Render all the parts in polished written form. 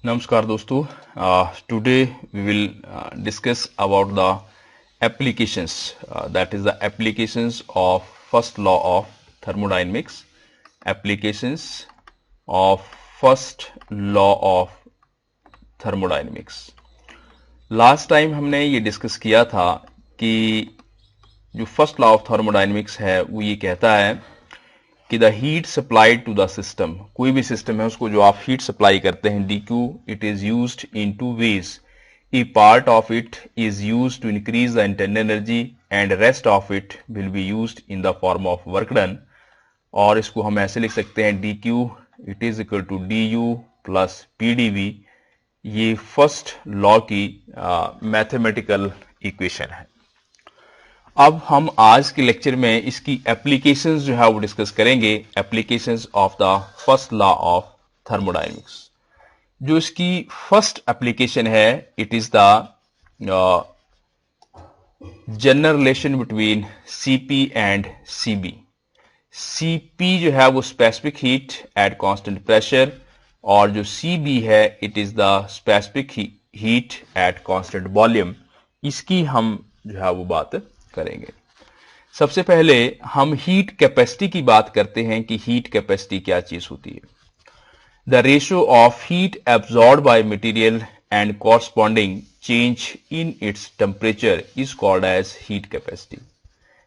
नमस्कार दोस्तों। Today we will discuss about the applications, that is the applications of first law of thermodynamics. Applications of first law of thermodynamics. Last time हमने ये discuss किया था कि जो first law of thermodynamics है वो ये कहता है कि the heat supplied to the system, कोई भी सिस्टम है उसको जो आप हीट सप्लाई करते हैं dq, it is used in two ways. A part of it is used to increase the internal energy and rest of it will be used in the form of work done. और इसको हम ऐसे लिख सकते हैं dq it is equal to du plus pdv. ये first law की mathematical equation है. अब हम आज के लेक्चर में इसकी एप्लीकेशंस जो है वो डिस्कस करेंगे. Applications of the first law of thermodynamics. जो इसकी फर्स्ट एप्लीकेशन है, it is the general relation between Cp and Cb. Cp जो है वो specific heat at constant pressure, और जो Cb है it is the specific heat at constant volume. इसकी हम जो है वो बात करेंगे. सबसे पहले हम हीट कैपेसिटी की बात करते हैं कि हीट कैपेसिटी क्या चीज होती है. The ratio of heat absorb by material and corresponding change in its temperature is called as heat capacity.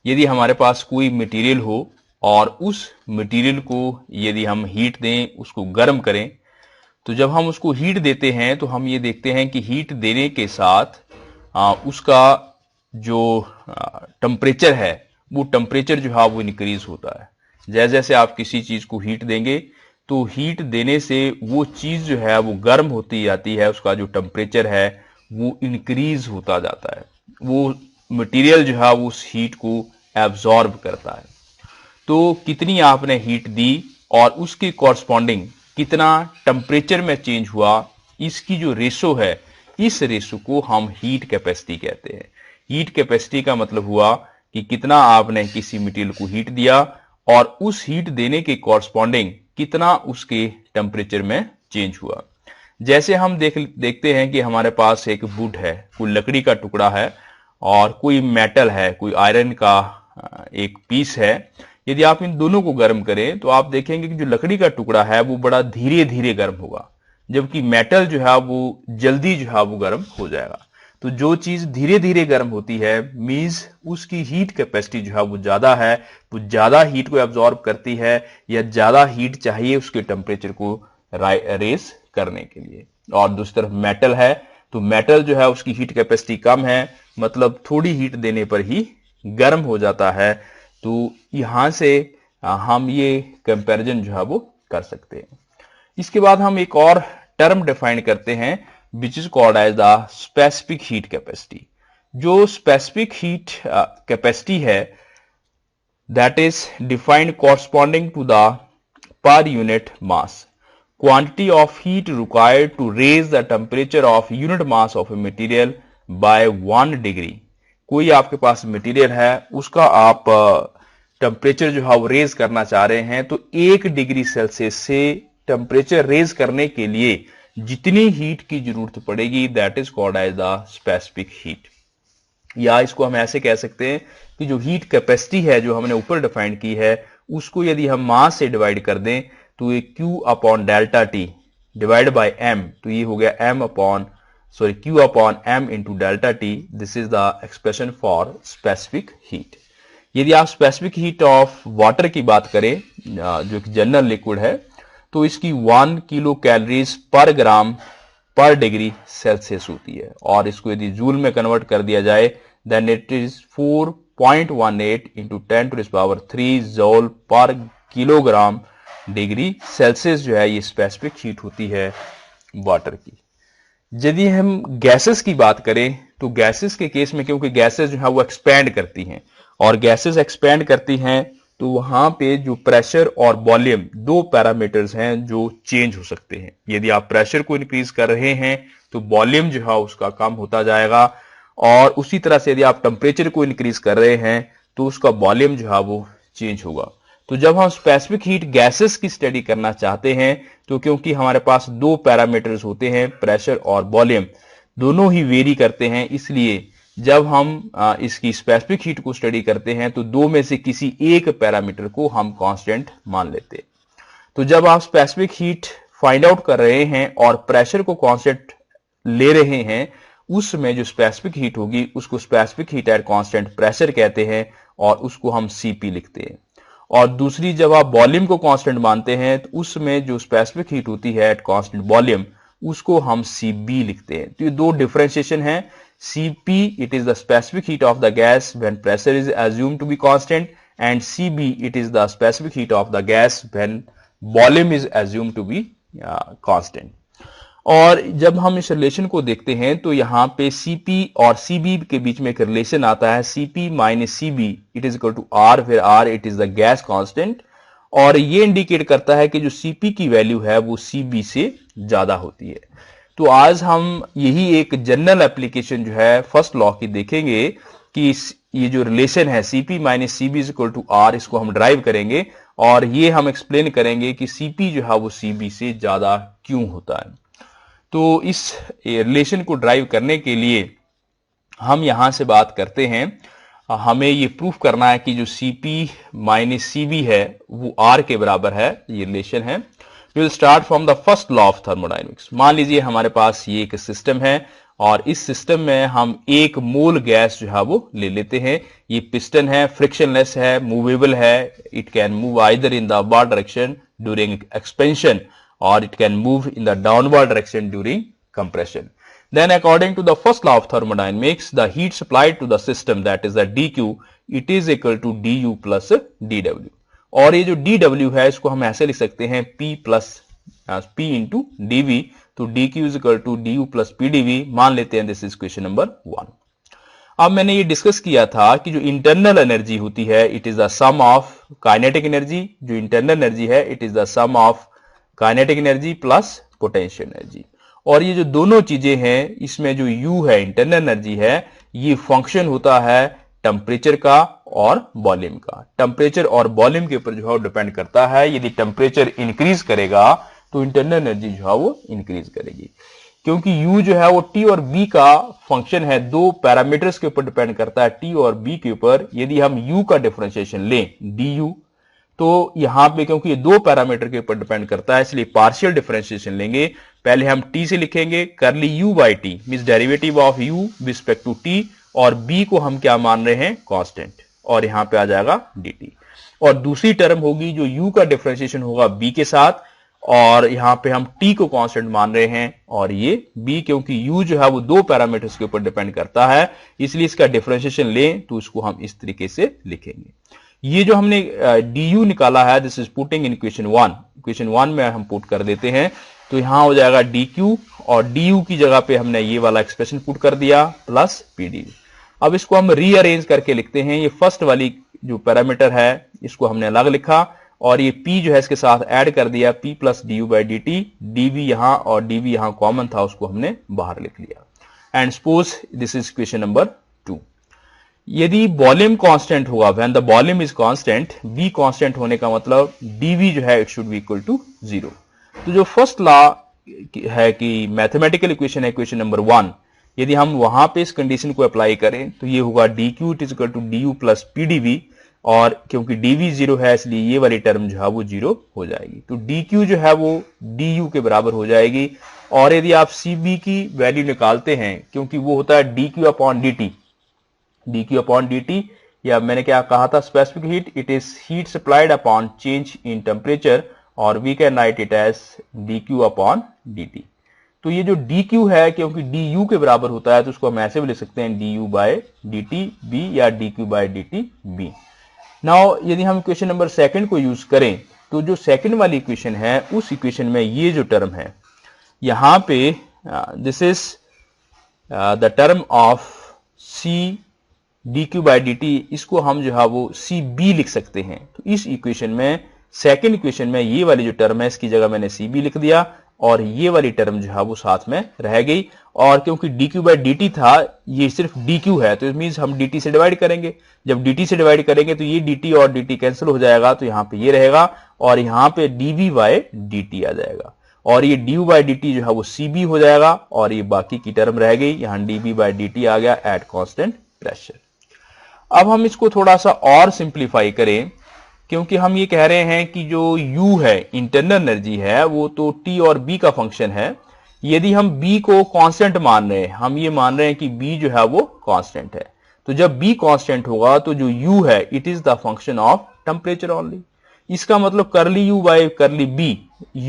यदि हमारे पास कोई मटेरियल हो और उस मटेरियल को यदि हम हीट दें, उसको गर्म करें, तो जब हम उसको हीट देते हैं तो हम ये देखते हैं कि हीट देने के साथ उसका जो टेम्परेचर है वो टेम्परेचर जो है वो इंक्रीज होता है. जैसे जैसे आप किसी चीज को हीट देंगे तो हीट देने से वो चीज जो है वो गर्म होती जाती है, उसका जो टेम्परेचर है वो इंक्रीज होता जाता है. वो मटेरियल जो है वो उस हीट को एब्जॉर्ब करता है. तो कितनी आपने हीट दी और उसके कॉरस्पॉन्डिंग कितना टेम्परेचर में चेंज हुआ, इसकी जो रेशो है, इस रेशो को हम हीट कैपेसिटी कहते हैं. हीट कैपेसिटी का मतलब हुआ कि कितना आपने किसी मटेरियल को हीट दिया और उस हीट देने के कॉरस्पॉन्डिंग कितना उसके टेम्परेचर में चेंज हुआ. जैसे हम देखते हैं कि हमारे पास एक वुड है, कोई लकड़ी का टुकड़ा है, और कोई मेटल है, कोई आयरन का एक पीस है. यदि आप इन दोनों को गर्म करें तो आप देखेंगे कि जो लकड़ी का टुकड़ा है वो बड़ा धीरे धीरे गर्म होगा, जबकि मेटल जो है वो जल्दी जो है वो गर्म हो जाएगा. तो जो चीज धीरे धीरे गर्म होती है मींस उसकी हीट कैपेसिटी जो है वो ज्यादा है, वो ज्यादा हीट को एब्जॉर्ब करती है, या ज्यादा हीट चाहिए उसके टेम्परेचर को रेस करने के लिए. और दूसरी तरफ मेटल है, तो मेटल जो है उसकी हीट कैपेसिटी कम है, मतलब थोड़ी हीट देने पर ही गर्म हो जाता है. तो यहां से हम ये कंपैरिजन जो है वो कर सकते हैं. इसके बाद हम एक और टर्म डिफाइन करते हैं which is called as the specific heat capacity. जो specific heat capacity है that is defined corresponding to the per unit mass quantity of heat required to raise the temperature of unit mass of a material by 1 degree. कोई आपके पास material है, उसका आप temperature जो है वो रेज करना चाह रहे हैं, तो 1 डिग्री सेल्सियस से टेम्परेचर रेज करने के लिए जितनी हीट की जरूरत पड़ेगी that is called as the specific heat. या इसको हम ऐसे कह सकते हैं कि जो हीट कैपेसिटी है जो हमने ऊपर डिफाइन की है, उसको यदि हम मास से डिवाइड कर दें तो ये Q upon delta T divide by M, तो ये हो गया Q upon M into delta T. This is the expression for specific heat. यदि आप स्पेसिफिक हीट ऑफ वाटर की बात करें जो कि जनरल लिक्विड है, तो इसकी 1 किलो कैलोरीज पर ग्राम पर डिग्री सेल्सियस होती है. और इसको यदि जूल में कन्वर्ट कर दिया जाए then it is 4.18 into 10⁻³ joule per kilogram degree Celsius जो है ये स्पेसिफिक हीट होती है वाटर की. यदि हम गैसेस की बात करें तो गैसेस के केस में, क्योंकि गैसेस जो है वो एक्सपैंड करती हैं, और गैसेस एक्सपैंड करती हैं तो वहां पे जो प्रेशर और वॉल्यूम दो पैरामीटर्स हैं जो चेंज हो सकते हैं. यदि आप प्रेशर को इंक्रीज कर रहे हैं तो वॉल्यूम जो है उसका कम होता जाएगा, और उसी तरह से यदि आप टेम्परेचर को इंक्रीज कर रहे हैं तो उसका वॉल्यूम जो है वो चेंज होगा. तो जब हम स्पेसिफिक हीट गैसेस की स्टडी करना चाहते हैं, तो क्योंकि हमारे पास दो पैरामीटर्स होते हैं, प्रेशर और वॉल्यूम, दोनों ही वेरी करते हैं, इसलिए जब हम इसकी स्पेसिफिक हीट को स्टडी करते हैं तो दो में से किसी एक पैरामीटर को हम कांस्टेंट मान लेते हैं। तो जब आप स्पेसिफिक हीट फाइंड आउट कर रहे हैं और प्रेशर को कांस्टेंट ले रहे हैं, उसमें जो स्पेसिफिक हीट होगी उसको specific heat at constant pressure कहते हैं और उसको हम सीपी लिखते हैं। और दूसरी, जब आप वॉल्यूम को कांस्टेंट मानते हैं तो उसमें जो स्पेसिफिक हीट होती है एट कांस्टेंट वॉल्यूम, उसको हम सीबी लिखते हैं। तो ये दो डिफरेंशिएशन है। Cp, it is the specific heat of the gas when pressure is assumed to be constant, and Cb, it is the specific heat of the gas when volume is assumed to be constant. और जब हम इस relation को देखते हैं तो यहाँ पे Cp और Cb के बीच में एक रिलेशन आता है, Cp minus Cb it is equal to R, where R it is the gas constant, और ये इंडिकेट करता है कि जो Cp की वैल्यू है वो Cb से ज्यादा होती है। तो आज हम यही एक जनरल एप्लीकेशन जो है फर्स्ट लॉ की देखेंगे कि ये जो रिलेशन है Cp minus C B is equal to R, इसको हम ड्राइव करेंगे और ये हम एक्सप्लेन करेंगे कि Cp जो है वो Cb से ज्यादा क्यों होता है। तो इस रिलेशन को ड्राइव करने के लिए हम यहां से बात करते हैं, हमें ये प्रूफ करना है कि जो Cp माइनस सीबी है वो R के बराबर है, ये रिलेशन है। We will start from the first law of thermodynamics. मान लीजिए हमारे पास ये एक सिस्टम है और इस सिस्टम में हम एक मोल गैस जो है वो ले लेते हैं। ये पिस्टन है, फ्रिक्शनलेस है, मूवेबल है, it can move either in the upward direction during expansion और it can move in the downward direction during compression. Then according to the first law of thermodynamics, the heat supplied to the system, that is the dq, it is equal to du plus dw. और ये जो dw है इसको हम ऐसे लिख सकते हैं p plus p into dv, तो dq is equal to du plus pdv मान लेते हैं। This is question number 1। अब मैंने ये डिस्कस किया था कि जो इंटरनल एनर्जी होती है it is the sum of kinetic energy, जो इंटरनल एनर्जी है it is the sum of kinetic energy plus potential energy. और ये जो दोनों चीजें हैं इसमें जो u है इंटरनल एनर्जी है, ये फंक्शन होता है टेम्परेचर का और वॉल्यूम का। टेम्परेचर और वॉल्यूम के ऊपर जो है डिपेंड करता है। यदि टेम्परेचर इंक्रीज करेगा तो इंटरनल एनर्जी जो है वो इंक्रीज करेगी, क्योंकि u जो है वो t और b का फंक्शन है, दो पैरामीटर्स के ऊपर डिपेंड करता है t और b के ऊपर। यदि हम u का डिफरेंशिएशन लें du, तो यहां पे क्योंकि ये दो पैरामीटर के ऊपर डिपेंड करता है इसलिए पार्शियल डिफरेंशिएशन लेंगे। पहले हम t से लिखेंगे curly u by T, means derivative of u with respect to t, और b को हम क्या मान रहे हैं कांस्टेंट, और यहां पे आ जाएगा dt। और दूसरी टर्म होगी जो u का डिफरेंशिएशन होगा b के साथ, और यहां पे हम t को कांस्टेंट मान रहे हैं, और ये b क्योंकि u जो है वो दो पैरामीटर्स के ऊपर डिपेंड करता है इसलिए इसका डिफरेंशिएशन लें तो इसको हम इस तरीके से लिखेंगे। ये जो हमने du निकाला है this is putting in equation 1, equation 1 में हम पुट कर देते हैं, तो यहां हो जाएगा dq और du की जगह पे हमने ये वाला एक्सप्रेशन पुट कर दिया प्लस pdv। अब इसको हम रीअरेंज करके लिखते हैं। ये फर्स्ट वाली जो पैरामीटर है इसको हमने अलग लिखा और ये p जो है इसके साथ ऐड कर दिया, p plus du by dt, dv यहां और dv यहां कॉमन था उसको हमने बाहर लिख लिया। And suppose this is equation number 2। यदि वॉल्यूम कांस्टेंट होगा, when the volume is constant, v constant होने का मतलब dv जो है it should be equal to 0। तो जो फर्स्ट लॉ है कि मैथमेटिकल इक्वेशन है इक्वेशन नंबर 1, यदि हम वहां पे इस कंडीशन को अप्लाई करें तो ये होगा dq it is equal to du plus pdv, और क्योंकि dv 0 है इसलिए ये वाली टर्म जो है वो 0 हो जाएगी, तो dq जो है वो du के बराबर हो जाएगी। और यदि आप cb की वैल्यू निकालते हैं, क्योंकि वो होता है dq upon dt, dq upon dt, या मैंने क्या कहा था specific heat it is heat supplied upon change in temperature, और we can write it as dq upon dt। तो ये जो dq है क्योंकि du के बराबर होता है तो उसको हम ऐसे भी लिख सकते हैं du बाय dt b या dq by dt b। Now यदि हम इक्वेशन नंबर 2 को यूज करें तो जो सेकंड वाली इक्वेशन है उस इक्वेशन में ये जो टर्म है यहां पे this is the term of c dq by dt, इसको हम जो है वो cb लिख सकते हैं। तो इस इक्वेशन में सेकंड इक्वेशन में ये वाली जो टर्म है इसकी जगह मैंने cb लिख दिया, और ये वाली टर्म जो है वो साथ में रह गई। और क्योंकि dq बाई dt था, ये सिर्फ dq है, तो इट मीन हम dt से डिवाइड करेंगे। जब dt से डिवाइड करेंगे तो ये dt और dt कैंसिल हो जाएगा, तो यहां पे ये रहेगा और यहां पे dv बाई dt आ जाएगा और ये du बाई dt जो है वो cb हो जाएगा और ये बाकी की टर्म रह गई, यहां dv बाई dt आ गया एट कांस्टेंट प्रेशर। अब हम इसको थोड़ा सा और सिंप्लीफाई करें, क्योंकि हम ये कह रहे हैं कि जो U है, इंटरनल एनर्जी है, वो तो T और B का फंक्शन है। यदि हम B को कांस्टेंट मान रहे हैं, हम ये मान रहे हैं कि B जो है वो कांस्टेंट है, तो जब B कांस्टेंट होगा तो जो U है it is the function of temperature only. इसका मतलब करली U बाई करली B,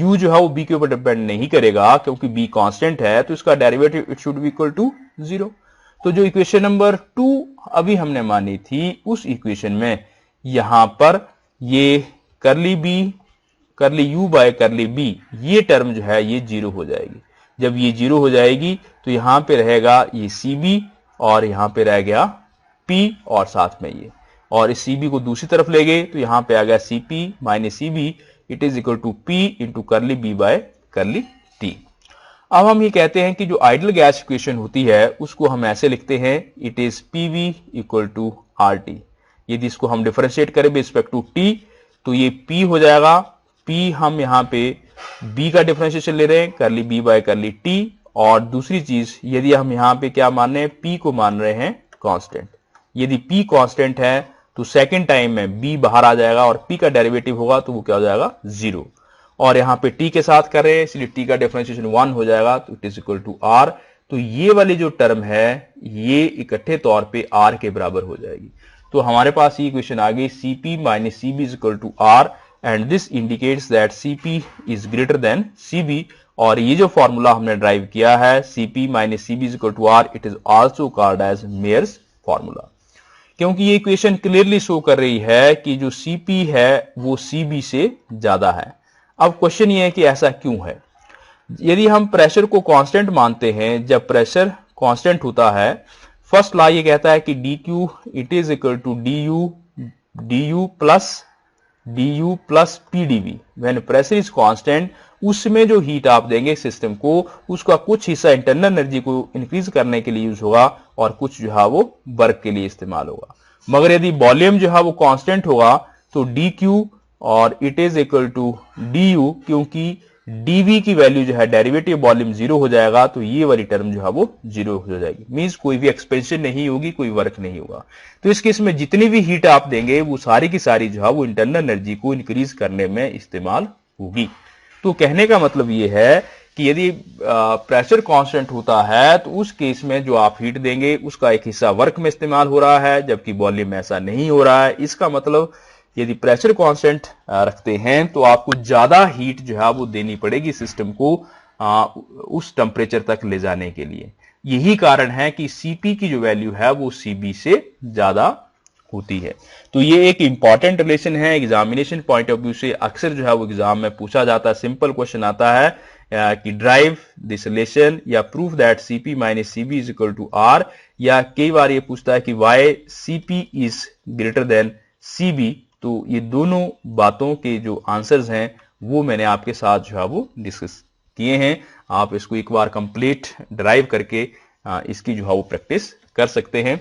U जो है वो B के ऊपर डिपेंड नहीं करेगा, क्योंकि B कांस्टेंट है, तो इसका derivative it should be equal to 0। तो जो इक्वेशन नंबर 2 अभी हमने मानी थी, उस इक्वेशन में यहां पर ये करली बी करली यू बाय करली बी, ये टर्म जो है ये 0 हो जाएगी। जब ये 0 हो जाएगी तो यहां पे रहेगा ये सी बी और यहां पे रह गया P और साथ में ये, और इस सी बी को दूसरी तरफ ले गए तो यहां पे आ गया C P minus C B, it is equal to P into curly B by curly T. अब हम ये कहते हैं कि जो आइडियल गैस इक्वेशन होती है उसको हम ऐसे लिखते हैं, it is PV equal to RT। यदि इसको हम डिफरेंशिएट करें विद रिस्पेक्ट टू T तो ये P हो जाएगा, P हम यहाँ पे B का डिफरेंशिएशन ले रहे हैं, करली B बाय करली T। और दूसरी चीज, यदि हम यहाँ पे क्या मान रहे हैं, P को मान रहे हैं कांस्टेंट। यदि P कांस्टेंट है तो सेकेंड टाइम में B बाहर आ जाएगा और P का डेरिवेटिव होगा तो वो क्या हो जाएगा 0। और यहाँ पे T के साथ कर रहे हैं, इसलिए T का डिफरेंशिएशन 1 हो जाएगा, तो it is equal to R। तो ये वाली जो टर्म है ये इकट्ठे तौर पे R के बराबर हो जाएगी। तो हमारे पास ये इक्वेशन आ गई, Cp minus Cb is equal to R and this indicates that Cp is greater than Cb। और ये जो फॉर्मूला हमने ड्राइव किया है Cp minus Cb is equal to R, it is also called as Mayer's formula, क्योंकि ये equation clearly show कर रही है कि जो Cp है वो Cb से ज्यादा है। अब क्वेश्चन ये है कि ऐसा क्यों है। यदि हम प्रेशर को कांस्टेंट मानते हैं, जब प्रेशर कांस्टेंट होता है, फर्स्ट लॉ ये कहता है कि dq it is equal to du plus pdv। When pressure is constant, उसमें जो हीट आप देंगे सिस्टम को, उसका कुछ हिस्सा इंटरनल एनर्जी को इंक्रीज करने के लिए यूज होगा और कुछ जो है वो वर्क के लिए इस्तेमाल होगा। मगर यदि वॉल्यूम जो है वो कांस्टेंट होगा तो dq और it is equal to du, क्योंकि dv की वैल्यू जो है डेरिवेटिव वॉल्यूम 0 हो जाएगा, तो ये वाली टर्म जो है वो 0 हो जाएगी। मींस कोई भी एक्सपेंशन नहीं होगी, कोई वर्क नहीं होगा। तो इस केस में जितनी भी हीट आप देंगे वो सारी की सारी जो है वो इंटरनल एनर्जी को इंक्रीज करने में इस्तेमाल होगी। तो कहने का मतलब ये है कि यदि प्रेशर कांस्टेंट होता है तो उस केस में जो आप हीट देंगे उसका एक हिस्सा वर्क में इस्तेमाल हो रहा है, जबकि वॉल्यूम में ऐसा नहीं हो रहा है। इसका मतलब यदि प्रेशर कांस्टेंट रखते हैं तो आपको ज्यादा हीट जो है वो देनी पड़ेगी सिस्टम को उस टेम्परेचर तक ले जाने के लिए। यही कारण है कि Cp की जो वैल्यू है वो Cb से ज्यादा होती है। तो ये एक इंपॉर्टेंट रिलेशन है, एग्जामिनेशन पॉइंट ऑफ व्यू से अक्सर जो है वो एग्जाम में पूछा जाता है। सिंपल क्वेश्चन आता है कि ड्राइव दिस रिलेशन या proof that Cp minus Cb is equal to R, या कई बार ये पूछता है कि why Cp is greater than Cb। तो ये दोनों बातों के जो आंसर्स हैं वो मैंने आपके साथ जो है वो डिस्कस किए हैं। आप इसको एक बार कंप्लीट ड्राइव करके इसकी जो है वो प्रैक्टिस कर सकते हैं।